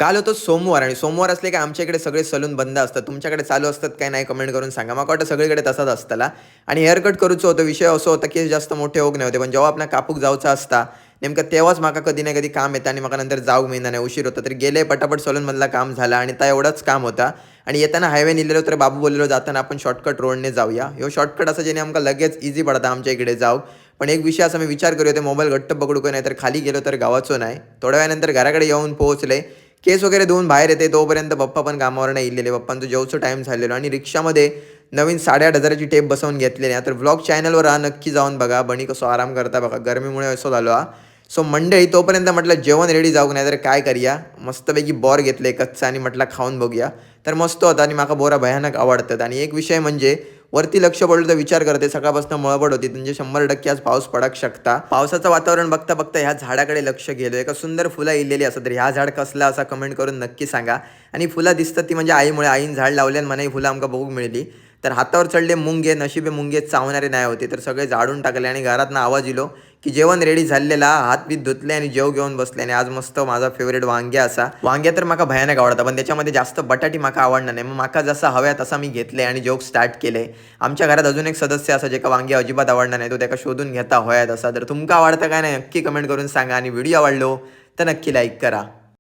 काल होतं सोमवार आणि सोमवार असले की आमच्या इकडे सगळे सलून बंद असतात. तुमच्याकडे चालू असतात काय नाही कमेंट करून सांगा. मला वाटतं सगळीकडे तसाच असतला. आणि हेअर कट करूचं होतं. विषय असं होता की जास्त मोठे होग नाही होते. पण जेव्हा आपल्या कापूक जाऊचा असता नेमकं तेव्हाच माका कधी ना कधी काम येतं आणि माका नंतर जाऊ मिळणार नाही, उशीर होता. तर गेले पटापट सलूनमधला काम झाला आणि त्या एवढाच काम होता. आणि येताना हायवे निघलेलो तर बाबू बोललेलो जाताना आपण शॉर्टकट रोडने जाऊया. ह्यो शॉर्टकट असं ज्याने आमका लगेच इझी पडता आमच्या इकडे जाऊ. पण एक विषय असा मी विचार करू होते मोबाईल घट्ट पकडू का नाही तर खाली गेलो तर गावाचो नाही. थोड्या वेळानंतर घराकडे येऊन पोहोचले. केस वगैरे धुवून बाहेर येते तोपर्यंत पप्पा पण कामावर नाही इलेले. पप्पांचं जेवचं टाईम झालेलो आणि रिक्षामध्ये नवीन 8,500ची टेप बसवून घेतलेली. तर व्लॉग चॅनलवर नक्की जाऊन बघा. बनी कसं आराम करता बघा. गरमीमुळे असं झालो हा. सो मंडळी तोपर्यंत म्हटलं जेवण रेडी जाऊ नाही तर काय करूया. मस्तपैकी बोर घेतले कच्चा आणि म्हटलं खाऊन बघूया. तर मस्त होता आणि माका बोरा भयानक आवडतात. आणि एक विषय म्हणजे वरती लक्ष पडलं तर विचार करते सकाळपासून मळबड होती म्हणजे 100% आज पाऊस पडक शकता. पावसाचं वातावरण बघता बघता ह्या झाडाकडे लक्ष गेलो. एका सुंदर फुलं इलेली असतात तर ह्या झाड कसला असा कमेंट करून नक्की सांगा. आणि फुलं दिसतात ती म्हणजे आईमुळे आईन झाड लावले आणि मनाही फुलं आमका बघूक मिळली. तर हातावर चढले मुंगे नशिबे मुंगे चावणारे नाही होते तर सगळे झाडून टाकले आणि घरातनं आवाज इलो की जेवण रेडी झालेला. हात बीत धुतले आणि जेव घेऊन बसले. आणि आज मस्त माझा फेवरेट वांगे असा. वांग्या तर माका भयानक आवडतात पण त्याच्यामध्ये जास्त बटाटी माका आवडणार नाही. मग माका जसा हव्या तसा मी घेतले आणि जोक स्टार्ट केले. आमच्या घरात अजून एक सदस्य असा ज्याका वांगे अजिबात आवडणार नाही तो त्याला शोधून घेता होयात असा. तर तुमका आवडतं काय नाही नक्की कमेंट करून सांगा आणि व्हिडिओ आवडलो तर नक्की लाईक करा.